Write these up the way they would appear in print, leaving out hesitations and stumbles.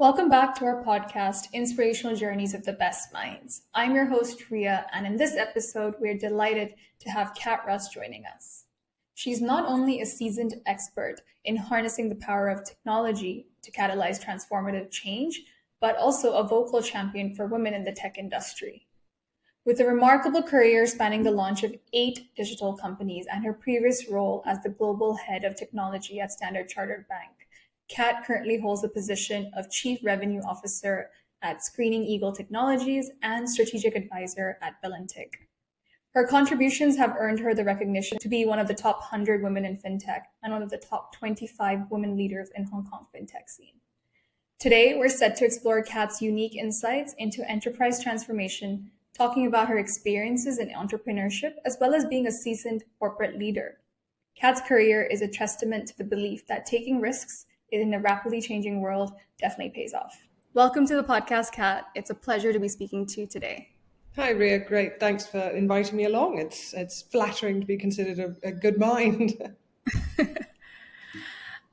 Welcome back to our podcast, Inspirational Journeys of the Best Minds. I'm your host, Ria, and in this episode, we're delighted to have Cat Russ joining us. She's not only a seasoned expert in harnessing the power of technology to catalyze transformative change, but also a vocal champion for women in the tech industry. With a remarkable career spanning the launch of 8 digital companies and her previous role as the global head of technology at Standard Chartered Bank, Cat currently holds the position of Chief Revenue Officer at Screening Eagle Technologies and Strategic Advisor at Belentic. Her contributions have earned her the recognition to be one of the top 100 women in fintech and one of the top 25 women leaders in Hong Kong fintech scene. Today, we're set to explore Cat's unique insights into enterprise transformation, talking about her experiences in entrepreneurship, as well as being a seasoned corporate leader. Cat's career is a testament to the belief that taking risks in a rapidly changing world definitely pays off. Welcome to the podcast, Cat. It's a pleasure to be speaking to you today. Hi, Ria. Great. Thanks for inviting me along. It's flattering to be considered a good mind. So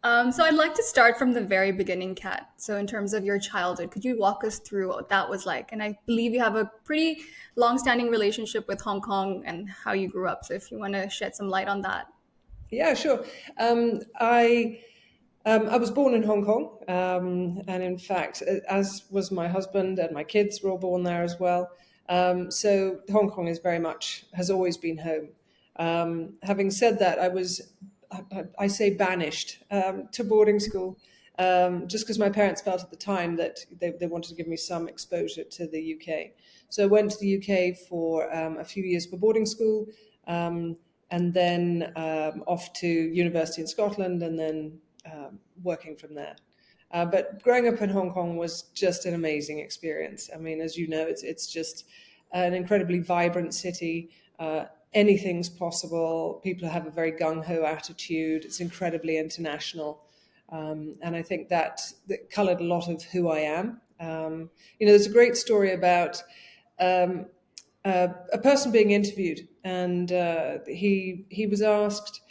I'd like to start from the very beginning, Cat. So in terms of your childhood, could you walk us through what that was like? And I believe you have a pretty long-standing relationship with Hong Kong and how you grew up. So if you want to shed some light on that. Yeah, sure. I was born in Hong Kong, and in fact, as was my husband and my kids were all born there as well. So Hong Kong has always been home. Having said that, I say banished to boarding school, just because my parents felt at the time that they wanted to give me some exposure to the UK. So I went to the UK for a few years for boarding school, and then off to university in Scotland, and then working from there. But growing up in Hong Kong was just an amazing experience. I mean, as you know, it's just an incredibly vibrant city. Anything's possible. People have a very gung-ho attitude. It's incredibly international. And I think that colored a lot of who I am. There's a great story about a person being interviewed, and he was asked,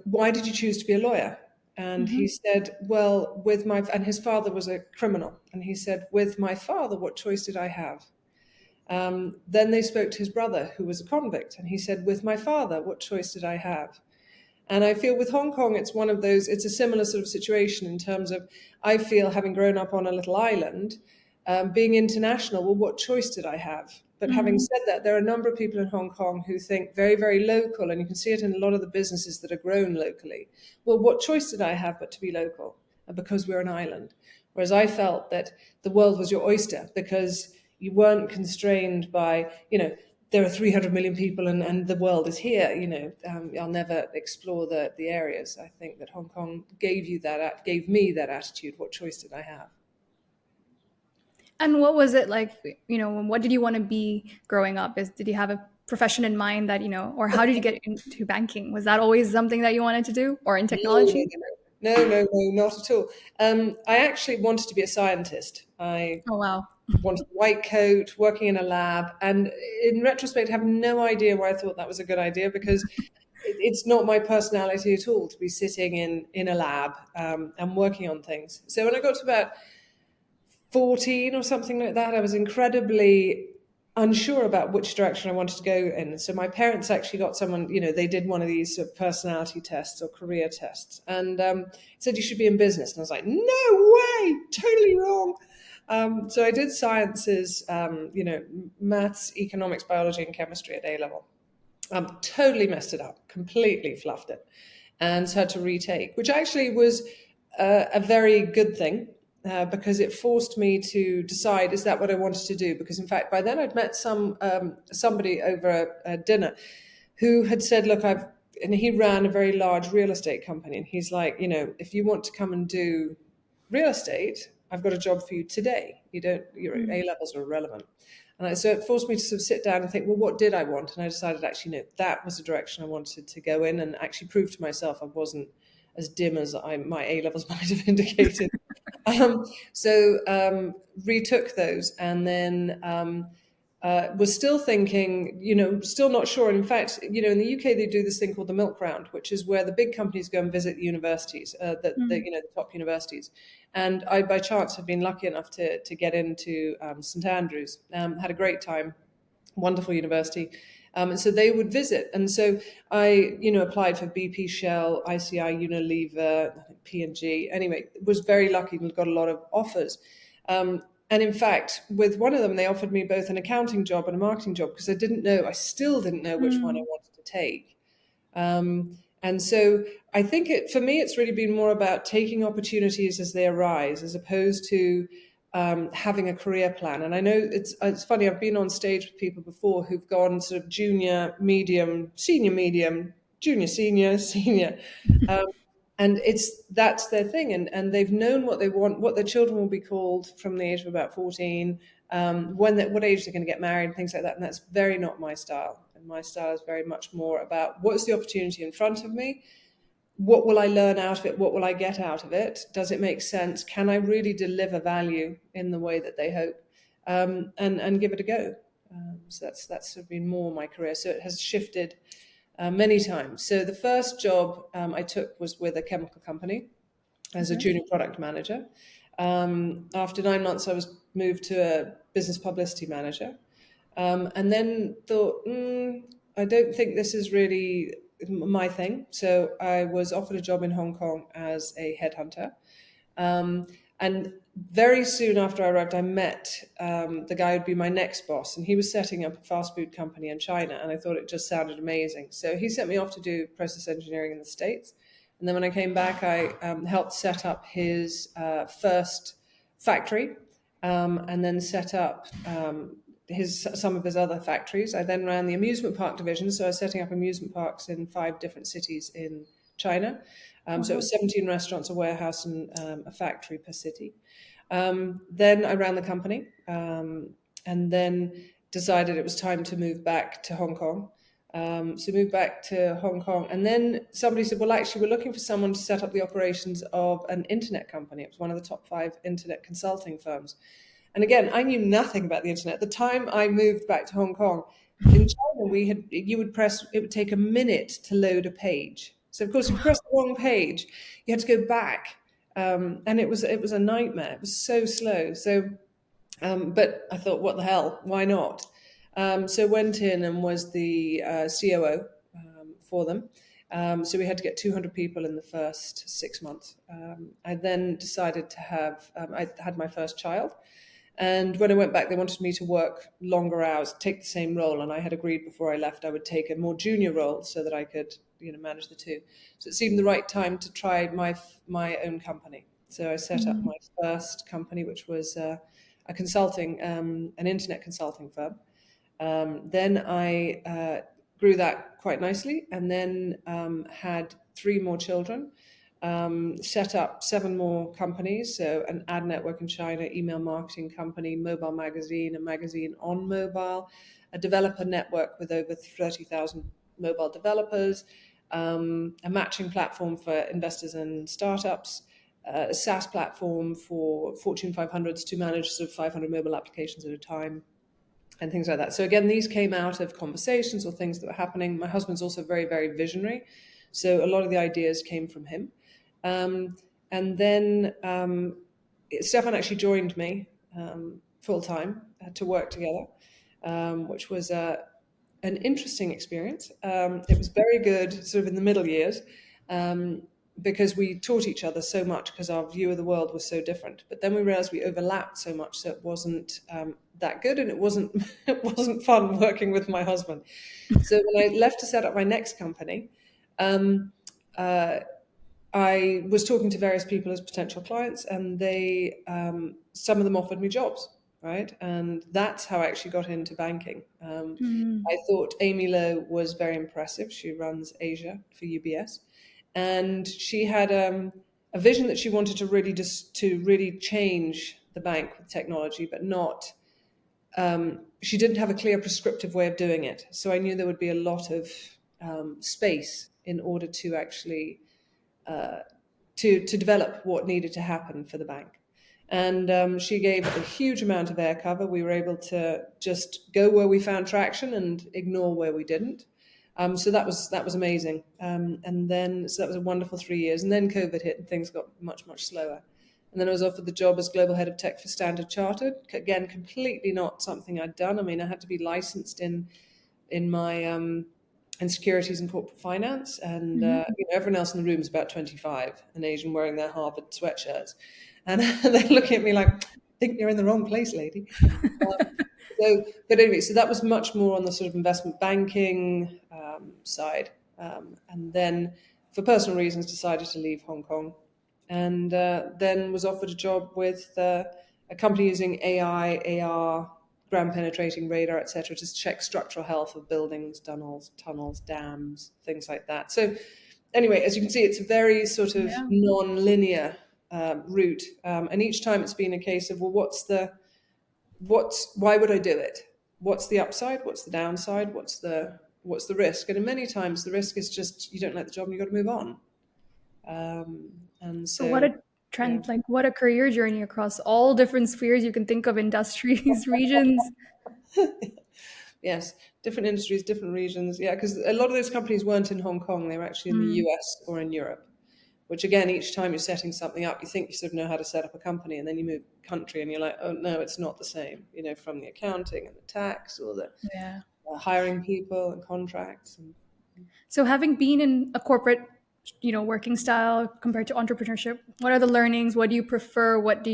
why did you choose to be a lawyer? And he said, well, and his father was a criminal. And he said, with my father, what choice did I have? Then they spoke to his brother, who was a convict. And he said, with my father, what choice did I have? And I feel with Hong Kong, it's a similar sort of situation in terms of, I feel having grown up on a little island, being international, well, what choice did I have? But having said that, there are a number of people in Hong Kong who think very, very local, and you can see it in a lot of the businesses that are grown locally. Well, what choice did I have but to be local? Because we're an island. Whereas I felt that the world was your oyster because you weren't constrained by, there are 300 million people and the world is here, I'll never explore the areas. I think that Hong Kong gave me that attitude. What choice did I have? And what was it like, what did you want to be growing up? Did you have a profession in mind that, or how did you get into banking? Was that always something that you wanted to do, or in technology? No, not at all. I actually wanted to be a scientist. Oh, wow. Wanted a white coat, working in a lab. And in retrospect, I have no idea why I thought that was a good idea, because it's not my personality at all to be sitting in a lab and working on things. So when I got to about 14 or something like that, I was incredibly unsure about which direction I wanted to go in. So my parents actually got someone, they did one of these sort of personality tests or career tests, and said you should be in business. And I was like, no way, totally wrong. So I did sciences, maths, economics, biology, and chemistry at A level. Totally messed it up, completely fluffed it, and so had to retake, which actually was a very good thing. Because it forced me to decide, is that what I wanted to do? Because in fact, by then I'd met somebody over a dinner who had said, look, and he ran a very large real estate company. And he's like, if you want to come and do real estate, I've got a job for you today. Your A levels are irrelevant. And so it forced me to sort of sit down and think, well, what did I want? And I decided actually, no, that was the direction I wanted to go in, and actually prove to myself I wasn't as dim as my A levels might have indicated. So retook those, and then was still thinking, still not sure. And in fact, in the UK, they do this thing called the milk round, which is where the big companies go and visit universities, the top universities. And I, by chance, have been lucky enough to get into St Andrews. Had a great time, wonderful university. And so they would visit. And so I, applied for BP, Shell, ICI, Unilever, I think P&G. Anyway, was very lucky and got a lot of offers. And in fact, with one of them, they offered me both an accounting job and a marketing job because I still didn't know which one I wanted to take. And so I think for me, it's really been more about taking opportunities as they arise, as opposed to having a career plan. And I know it's funny, I've been on stage with people before who've gone sort of junior, medium, junior, senior. And that's their thing. And they've known what they want, what their children will be called from the age of about 14, what age they're going to get married, things like that. And that's very not my style. And my style is very much more about what's the opportunity in front of me? What will I learn out of it? What will I get out of it? Does it make sense? Can I really deliver value in the way that they hope? And give it a go. So that's sort of been more my career. So it has shifted many times. So the first job I took was with a chemical company as a junior product manager. After 9 months, I was moved to a business publicity manager. And then thought, I don't think this is really my thing. So I was offered a job in Hong Kong as a headhunter. And very soon after I arrived, I met the guy who'd be my next boss, and he was setting up a fast food company in China, and I thought it just sounded amazing. So he sent me off to do process engineering in the States. And then when I came back, I helped set up his first factory, and then set up some of his other factories. I then ran the amusement park division, so I was setting up amusement parks in 5 different cities in China. So it was 17 restaurants, a warehouse, and a factory per city. Then I ran the company, and then decided it was time to move back to Hong Kong. So moved back to Hong Kong, and then somebody said, well, actually, we're looking for someone to set up the operations of an internet company. It was one of the top 5 internet consulting firms. And again, I knew nothing about the internet. At the time I moved back to Hong Kong, in China, it would take a minute to load a page. So of course, if you press the wrong page, you had to go back. And it was a nightmare. It was so slow. So, but I thought, what the hell? Why not? So went in and was the COO for them. So we had to get 200 people in the first 6 months. I then decided to I had my first child. And when I went back, they wanted me to work longer hours, take the same role. And I had agreed before I left, I would take a more junior role so that I could, manage the two. So it seemed the right time to try my own company. So I set up my first company, which was a consulting, an internet consulting firm. Then I grew that quite nicely, and then had 3 more children. Set up 7 more companies, so an ad network in China, email marketing company, mobile magazine, a magazine on mobile, a developer network with over 30,000 mobile developers, a matching platform for investors and startups, a SaaS platform for Fortune 500s to manage sort of 500 mobile applications at a time, and things like that. So again, these came out of conversations or things that were happening. My husband's also very, very visionary, so a lot of the ideas came from him. And then Stefan actually joined me full time to work together, which was an interesting experience. It was very good sort of in the middle years because we taught each other so much because our view of the world was so different. But then we realized we overlapped so much, so it wasn't that good, and it wasn't fun working with my husband. So when I left to set up my next company, I was talking to various people as potential clients, and some of them offered me jobs, right? And that's how I actually got into banking. I thought Amy Lowe was very impressive. She runs Asia for UBS, and she had a vision that she wanted to really change the bank with technology, but not. She didn't have a clear prescriptive way of doing it, so I knew there would be a lot of space in order to actually to develop what needed to happen for the bank. And she gave a huge amount of air cover. We were able to just go where we found traction and ignore where we didn't. So that was amazing. And then so that was a wonderful 3 years. And then COVID hit and things got much slower. And then I was offered the job as global head of tech for Standard Chartered. Again, completely not something I'd done. I mean, I had to be licensed in my in securities and corporate finance, and everyone else in the room is about 25, an Asian wearing their Harvard sweatshirts, and they're looking at me like, "I think you're in the wrong place, lady." But anyway, so that was much more on the sort of investment banking side, and then for personal reasons decided to leave Hong Kong, and then was offered a job with a company using AI, AR, ground penetrating radar, etc., to check structural health of buildings, tunnels, dams, things like that. So anyway, as you can see, it's a very sort of non-linear route, and each time it's been a case of, well, why would I do it? What's the upside? What's the downside? What's the risk? And many times the risk is just you don't like the job and you've got to move on. And So what a trend, like what a career journey across all different spheres you can think of, industries, regions. Yes, different industries, different regions. Yeah, because a lot of those companies weren't in Hong Kong; they were actually in the US or in Europe. Which again, each time you're setting something up, you think you sort of know how to set up a company, and then you move country, and you're like, oh no, it's not the same. From the accounting and the tax, or the hiring people and contracts. So having been in a corporate, working style compared to entrepreneurship, what are the learnings? What do you prefer? What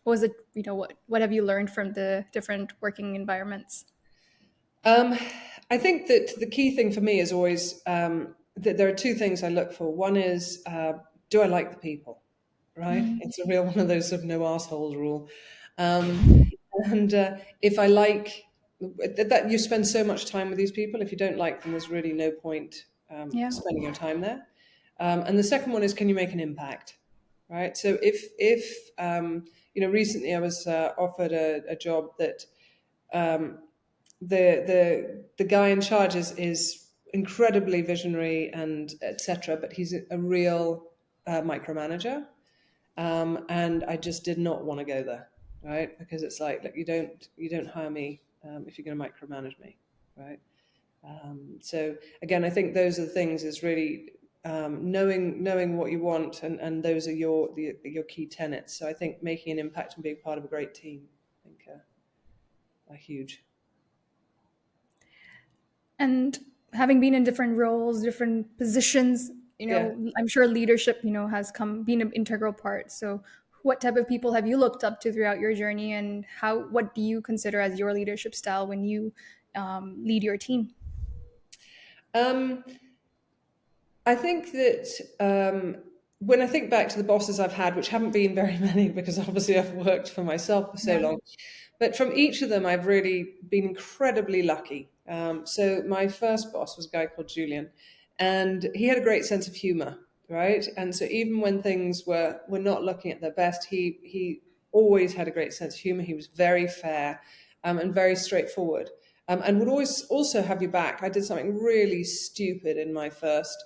was it, what have you learned from the different working environments? I think that the key thing for me is always that there are two things I look for. One is, do I like the people? Right? It's a real one of those sort of no assholes rule. And if I like that, you spend so much time with these people. If you don't like them, there's really no point spending your time there. And the second one is, can you make an impact? Right. So if recently I was offered a job that the guy in charge is incredibly visionary and etc., but he's a real micromanager. And I just did not want to go there, right? Because it's like you don't hire me if you're going to micromanage me, right? So again, I think those are the things, is really knowing what you want, and those are your key tenets. So I think making an impact and being part of a great team, I think, are huge. And having been in different roles, different positions, I'm sure leadership, has been an integral part. So what type of people have you looked up to throughout your journey, and what do you consider as your leadership style when you lead your team? I think that when I think back to the bosses I've had, which haven't been very many because obviously I've worked for myself for so long, but from each of them, I've really been incredibly lucky. So my first boss was a guy called Julian, and he had a great sense of humor, right? And so even when things were not looking at their best, he always had a great sense of humor. He was very fair and very straightforward, and would always also have your back. I did something really stupid in my first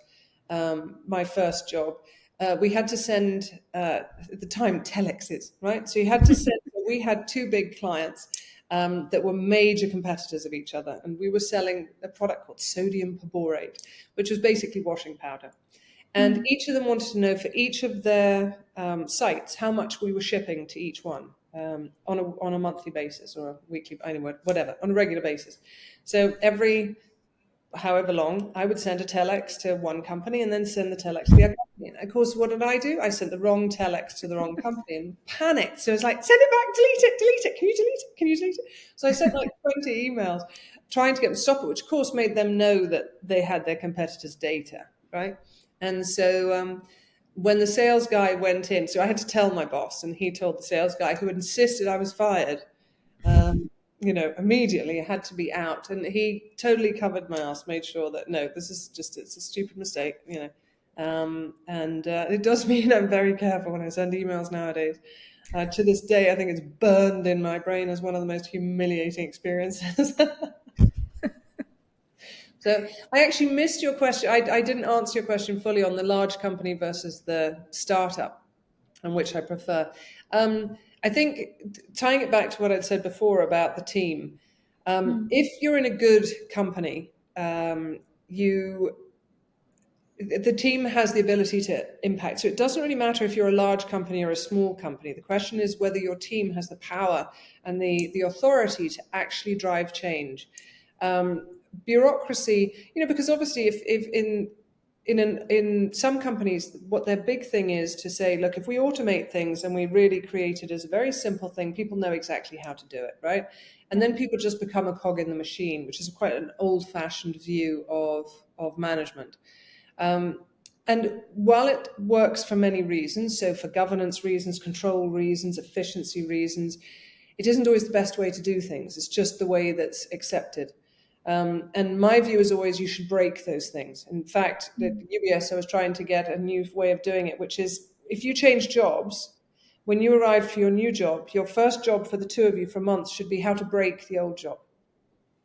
job. We had to send, at the time, telexes, right? So you had to send, we had two big clients that were major competitors of each other. And we were selling a product called sodium perborate, which was basically washing powder. And each of them wanted to know for each of their sites how much we were shipping to each one on a monthly basis, or a weekly, anyway, whatever, on a regular basis. So every however long, I would send a telex to one company and then send the telex to the other company. And of course, what did I do? I sent the wrong telex to the wrong company and panicked. So I was like, send it back, delete it. Can you delete it? Can you delete it? So I sent like 20 emails trying to get them to stop it, which of course made them know that they had their competitors' data, right? And so when the sales guy went in, so I had to tell my boss, and he told the sales guy, who had insisted I was fired, immediately it had to be out. And he totally covered my ass, made sure that, no, it's a stupid mistake, and it does mean I'm very careful when I send emails nowadays. To this day, I think it's burned in my brain as one of the most humiliating experiences. So I actually missed your question. I didn't answer your question fully on the large company versus the startup. and which I prefer. I think tying it back to what I'd said before about the team, if you're in a good company, you the team has the ability to impact. So it doesn't really matter if you're a large company or a small company. The question is whether your team has the power and the authority to actually drive change. Bureaucracy, because obviously if in some companies, what their big thing is to say, look, if we automate things and we really create it as a very simple thing, people know exactly how to do it, right? And then people just become a cog in the machine, which is quite an old-fashioned view of management. And while it works for many reasons, so for governance reasons, control reasons, efficiency reasons, it isn't always the best way to do things. It's just the way that's accepted. And my view is always you should break those things. In fact, at UBS, I was trying to get a new way of doing it, which is if you change jobs, when you arrive for your new job, your first job for the two of you for months should be how to break the old job,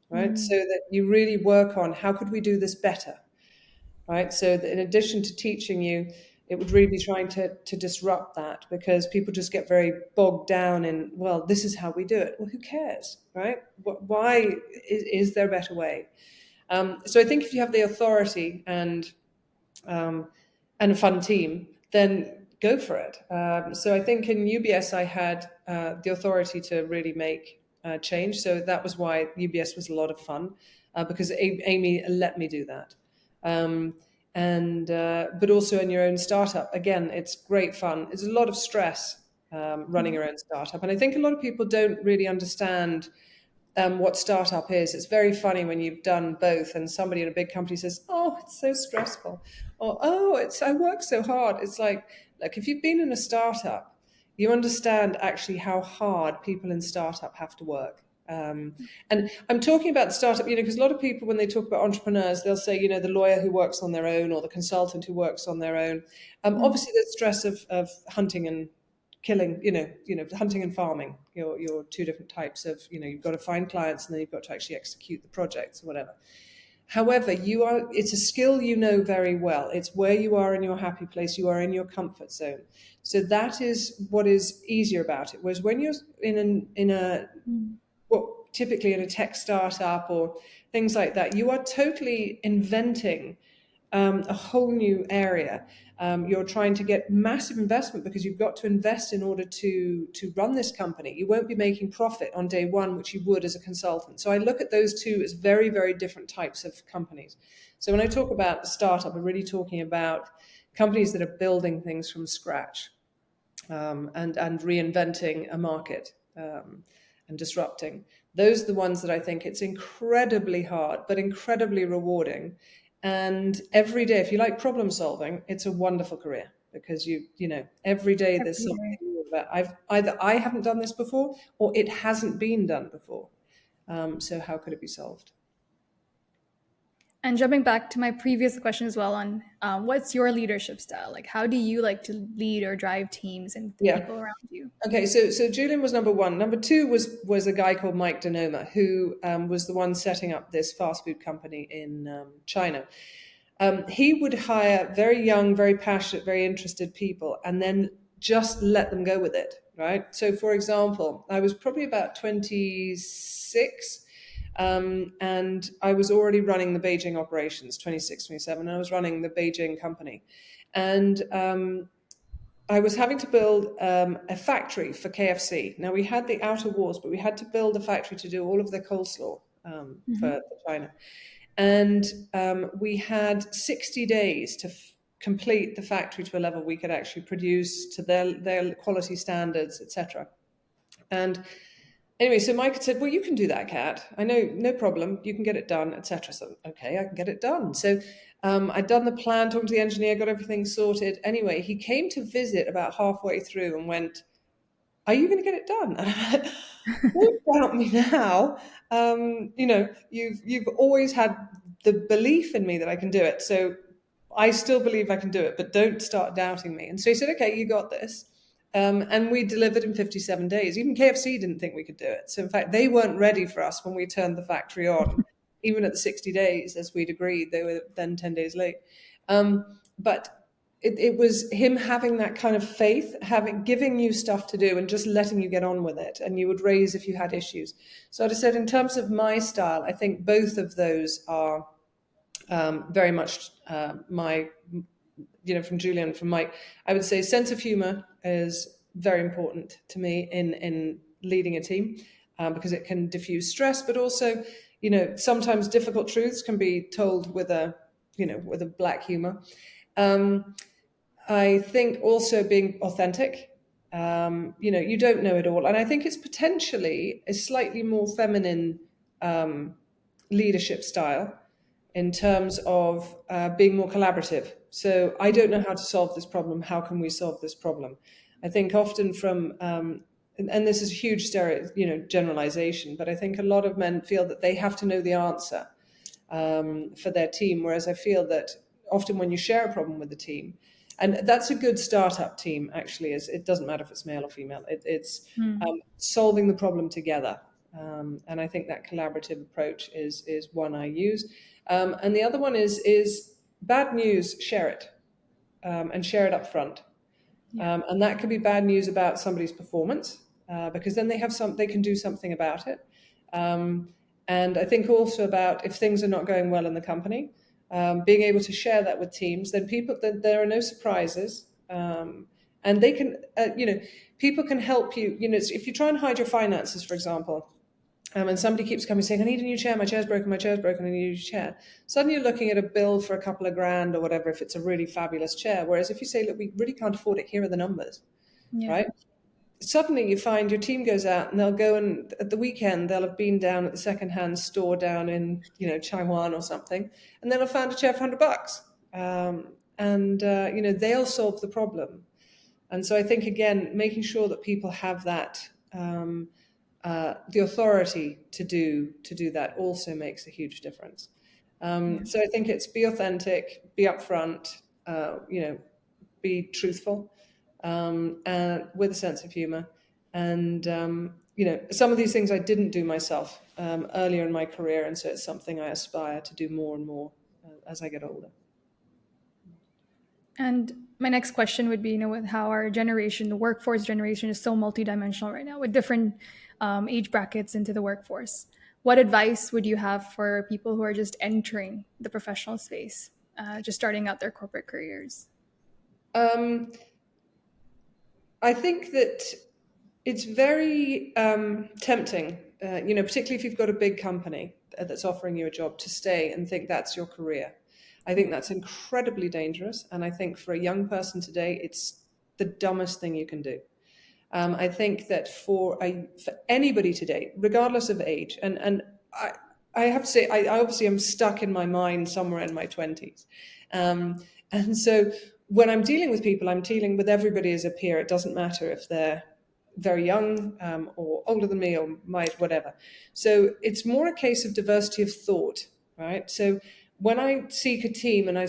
right? So that you really work on how could we do this better? Right. So that in addition to teaching you, it would really be trying to disrupt that, because people just get very bogged down in, well, this is how we do it. Well, who cares? Right. Why is there a better way? So I think if you have the authority and a fun team, then go for it. So I think in UBS, I had the authority to really make change. So that was why UBS was a lot of fun, because Amy let me do that. But also in your own startup, again, it's great fun. It's a lot of stress running your own startup, and I think a lot of people don't really understand what startup is. It's very funny when you've done both, and somebody in a big company says, "Oh, it's so stressful," or "Oh, I work so hard." It's like, look, if you've been in a startup, you understand actually how hard people in startup have to work. And I'm talking about the startup, because a lot of people, when they talk about entrepreneurs, they'll say, the lawyer who works on their own or the consultant who works on their own. Obviously, there's stress of hunting and killing, hunting and farming, your two different types of, you've got to find clients and then you've got to actually execute the projects or whatever. However, it's a skill very well. It's where you are in your happy place. You are in your comfort zone. So that is what is easier about it. Whereas when you're typically in a tech startup or things like that, you are totally inventing a whole new area. You're trying to get massive investment because you've got to invest in order to run this company. You won't be making profit on day one, which you would as a consultant. So I look at those two as very, very different types of companies. So when I talk about a startup, I'm really talking about companies that are building things from scratch and reinventing a market and disrupting. Those are the ones that I think it's incredibly hard, but incredibly rewarding. And every day, if you like problem solving, it's a wonderful career because every day there's something new about. I haven't done this before, or it hasn't been done before. So how could it be solved? And jumping back to my previous question as well on what's your leadership style? Like, how do you like to lead or drive teams and the people around you? Okay, so Julian was number one. Number two was a guy called Mike Denoma, who was the one setting up this fast food company in China. He would hire very young, very passionate, very interested people and then just let them go with it, right? So, for example, I was probably about 26 and I was already running the Beijing operations, 26, 27, and I was running the Beijing company. And I was having to build a factory for KFC. Now, we had the outer walls, but we had to build a factory to do all of the coleslaw for China. And we had 60 days to complete the factory to a level we could actually produce to their quality standards, etc. And anyway, so Mike had said, well, you can do that, Kat. I know, no problem. You can get it done, etc. So, okay, I can get it done. So I'd done the plan, talked to the engineer, got everything sorted. Anyway, he came to visit about halfway through and went, are you going to get it done? And I'm like, don't doubt me now. You've always had the belief in me that I can do it. So I still believe I can do it, but don't start doubting me. And so he said, okay, you got this. And we delivered in 57 days. Even KFC didn't think we could do it. So in fact, they weren't ready for us when we turned the factory on. Even at the 60 days, as we'd agreed, they were then 10 days late. But it was him having that kind of faith, giving you stuff to do and just letting you get on with it. And you would raise if you had issues. So I just said, in terms of my style, I think both of those are very much my, from Julian, from Mike. I would say sense of humor is very important to me in leading a team, because it can diffuse stress, but also, sometimes difficult truths can be told with a black humor. I think also being authentic. You don't know it all, and I think it's potentially a slightly more feminine leadership style in terms of being more collaborative. So I don't know how to solve this problem. How can we solve this problem? I think often and this is a huge generalization, but I think a lot of men feel that they have to know the answer for their team, whereas I feel that often when you share a problem with the team, and that's a good startup team actually, is it doesn't matter if it's male or female. It's solving the problem together. And I think that collaborative approach is one I use. And the other one is bad news, share it, and share it up front. And that could be bad news about somebody's performance, because then they can do something about it. And I think also about if things are not going well in the company, being able to share that with teams, then there are no surprises. And they can, people can help you. If you try and hide your finances, for example, and somebody keeps coming saying, I need a new chair, my chair's broken, I need a new chair. Suddenly you're looking at a bill for a couple of grand or whatever if it's a really fabulous chair. Whereas if you say, look, we really can't afford it, here are the numbers, right? Suddenly you find your team goes out and they'll go, and at the weekend they'll have been down at the secondhand store down in Changwon or something, and they'll have found a chair for $100. They'll solve the problem. And so I think, again, making sure that people have that the authority to do that also makes a huge difference. So I think it's be authentic, be upfront, be truthful, and with a sense of humor. And some of these things I didn't do myself earlier in my career, and so it's something I aspire to do more and more as I get older. And my next question would be, with how our generation, the workforce generation, is so multidimensional right now with different age brackets into the workforce. What advice would you have for people who are just entering the professional space, just starting out their corporate careers? I think that it's very tempting, particularly if you've got a big company that's offering you a job, to stay and think that's your career. I think that's incredibly dangerous. And I think for a young person today, it's the dumbest thing you can do. I think that for anybody today, regardless of age, and I have to say, I obviously am stuck in my mind somewhere in my 20s. And so when I'm dealing with people, I'm dealing with everybody as a peer. It doesn't matter if they're very young or older than me or whatever. So it's more a case of diversity of thought, right? So when I seek a team and I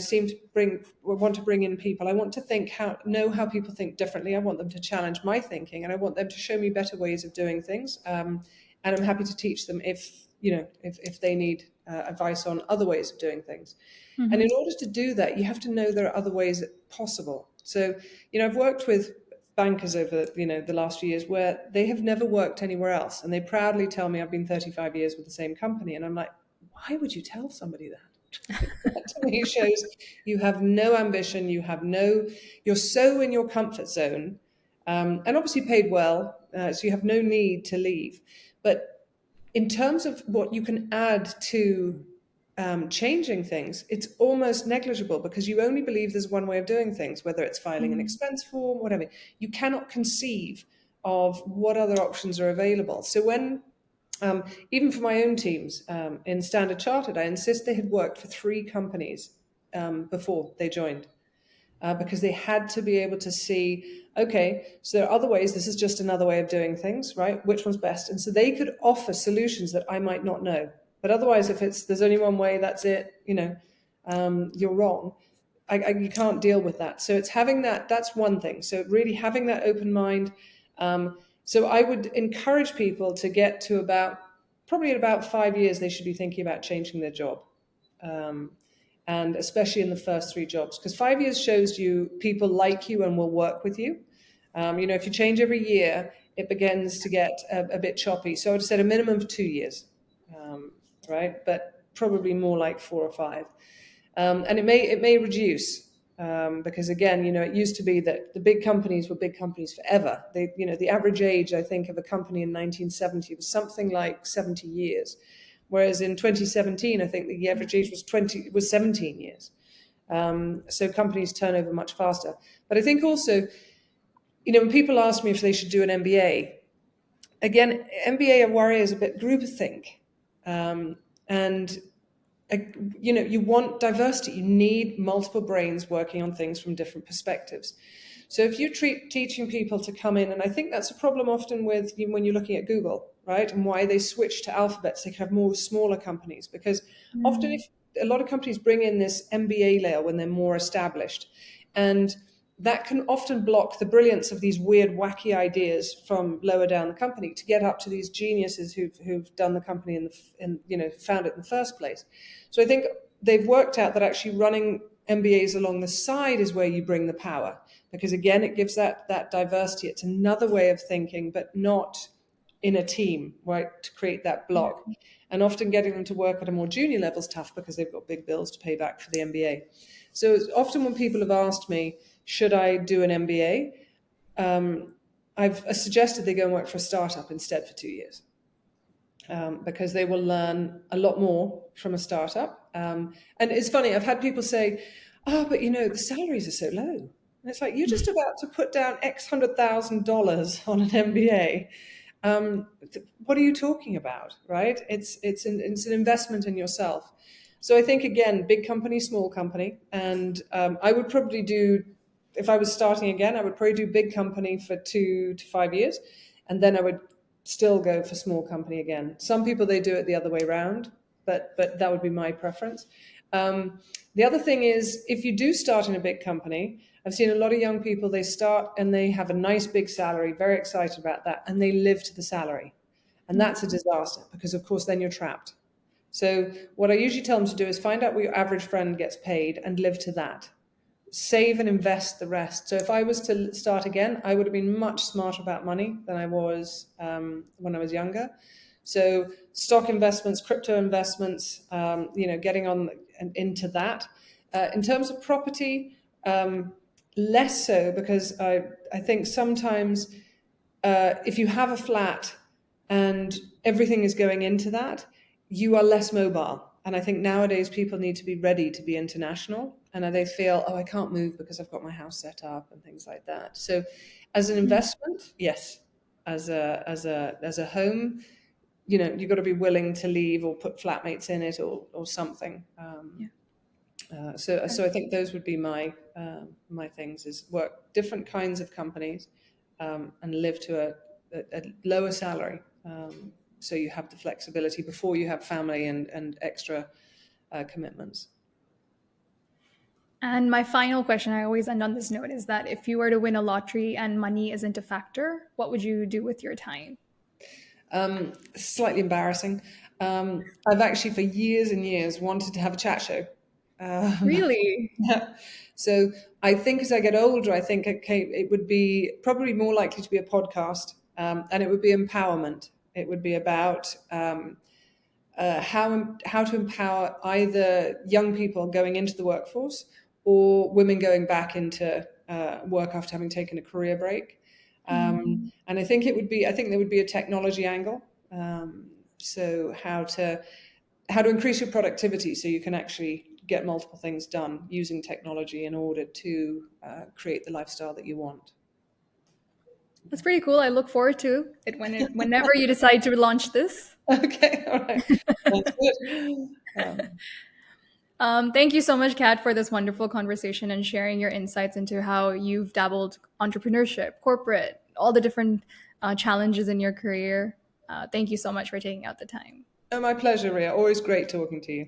want to bring in people, I want to know how people think differently. I want them to challenge my thinking, and I want them to show me better ways of doing things. And I'm happy to teach them if they need advice on other ways of doing things. Mm-hmm. And in order to do that, you have to know there are other ways possible. So, I've worked with bankers over the last few years where they have never worked anywhere else, and they proudly tell me, I've been 35 years with the same company. And I'm like, why would you tell somebody that? That to me shows you have no ambition, you're so in your comfort zone, and obviously paid well, so you have no need to leave. But in terms of what you can add to changing things, it's almost negligible, because you only believe there's one way of doing things, whether it's filing an expense form, whatever. You cannot conceive of what other options are available. So when even for my own teams in Standard Chartered, I insist they had worked for 3 companies before they joined, because they had to be able to see, okay, so there are other ways. This is just another way of doing things, right? Which one's best? And so they could offer solutions that I might not know. But otherwise, if there's only one way, that's it, you're wrong. You can't deal with that. So it's having that's one thing. So really having that open mind. So I would encourage people to get to probably at about 5 years, they should be thinking about changing their job. and especially in the first 3 jobs, because 5 years shows you people like you and will work with you. If you change every year, it begins to get a bit choppy. So I would have said a minimum of 2 years, right? But probably more like 4 or 5. And it may reduce, because again, it used to be that the big companies were big companies forever. The average age, I think, of a company in 1970 was something like 70 years, whereas in 2017, I think the average age was 17 years. So companies turn over much faster. But I think also, when people ask me if they should do an MBA, again, MBA, I worry, is a bit groupthink, and you want diversity. You need multiple brains working on things from different perspectives. So if you treat teaching people to come in, and I think that's a problem often with when you're looking at Google, right, and why they switch to Alphabet, so they can have more smaller companies, because often if a lot of companies bring in this MBA layer when they're more established, and that can often block the brilliance of these weird, wacky ideas from lower down the company to get up to these geniuses who've done the company and found it in the first place. So I think they've worked out that actually running MBAs along the side is where you bring the power, because again, it gives that diversity. It's another way of thinking, but not in a team, right, to create that block. And often getting them to work at a more junior level is tough because they've got big bills to pay back for the MBA. So often when people have asked me, should I do an MBA? I've suggested they go and work for a startup instead for 2 years, because they will learn a lot more from a startup. And it's funny, I've had people say, oh, but the salaries are so low. And it's like, you're just about to put down X $100,000 on an MBA. What are you talking about, right? It's an investment in yourself. So I think, again, big company, small company. And I would probably do, if I was starting again, I would probably do big company for 2 to 5 years. And then I would still go for small company again. Some people, they do it the other way around, but that would be my preference. The other thing is, if you do start in a big company, I've seen a lot of young people, they start and they have a nice big salary, very excited about that, and they live to the salary. And that's a disaster, because of course then you're trapped. So what I usually tell them to do is find out what your average friend gets paid and live to that. Save and invest the rest. So if I was to start again, I would have been much smarter about money than I was when I was younger. So stock investments, crypto investments, getting on and into that. In terms of property, less so, because I think sometimes if you have a flat and everything is going into that, you are less mobile. And I think nowadays people need to be ready to be international, and they feel, oh, I can't move because I've got my house set up and things like that. So as an investment, yes. As a home, you've got to be willing to leave or put flatmates in it or something. So I think those would be my things: is work different kinds of companies, and live to a lower salary, so you have the flexibility before you have family and extra commitments. And my final question, I always end on this note, is that if you were to win a lottery and money isn't a factor, what would you do with your time? Slightly embarrassing. I've actually for years and years wanted to have a chat show. Really? Yeah. So I think as I get older, I think it would be probably more likely to be a podcast, and it would be empowerment. It would be about how to empower either young people going into the workforce or women going back into work after having taken a career break. And I think there would be a technology angle. So how to increase your productivity so you can actually get multiple things done using technology in order to create the lifestyle that you want. That's pretty cool. I look forward to it whenever you decide to launch this. Okay, all right. That's good. Thank you so much, Kat, for this wonderful conversation and sharing your insights into how you've dabbled entrepreneurship, corporate, all the different challenges in your career. Thank you so much for taking out the time. Oh, my pleasure, Ria. Always great talking to you.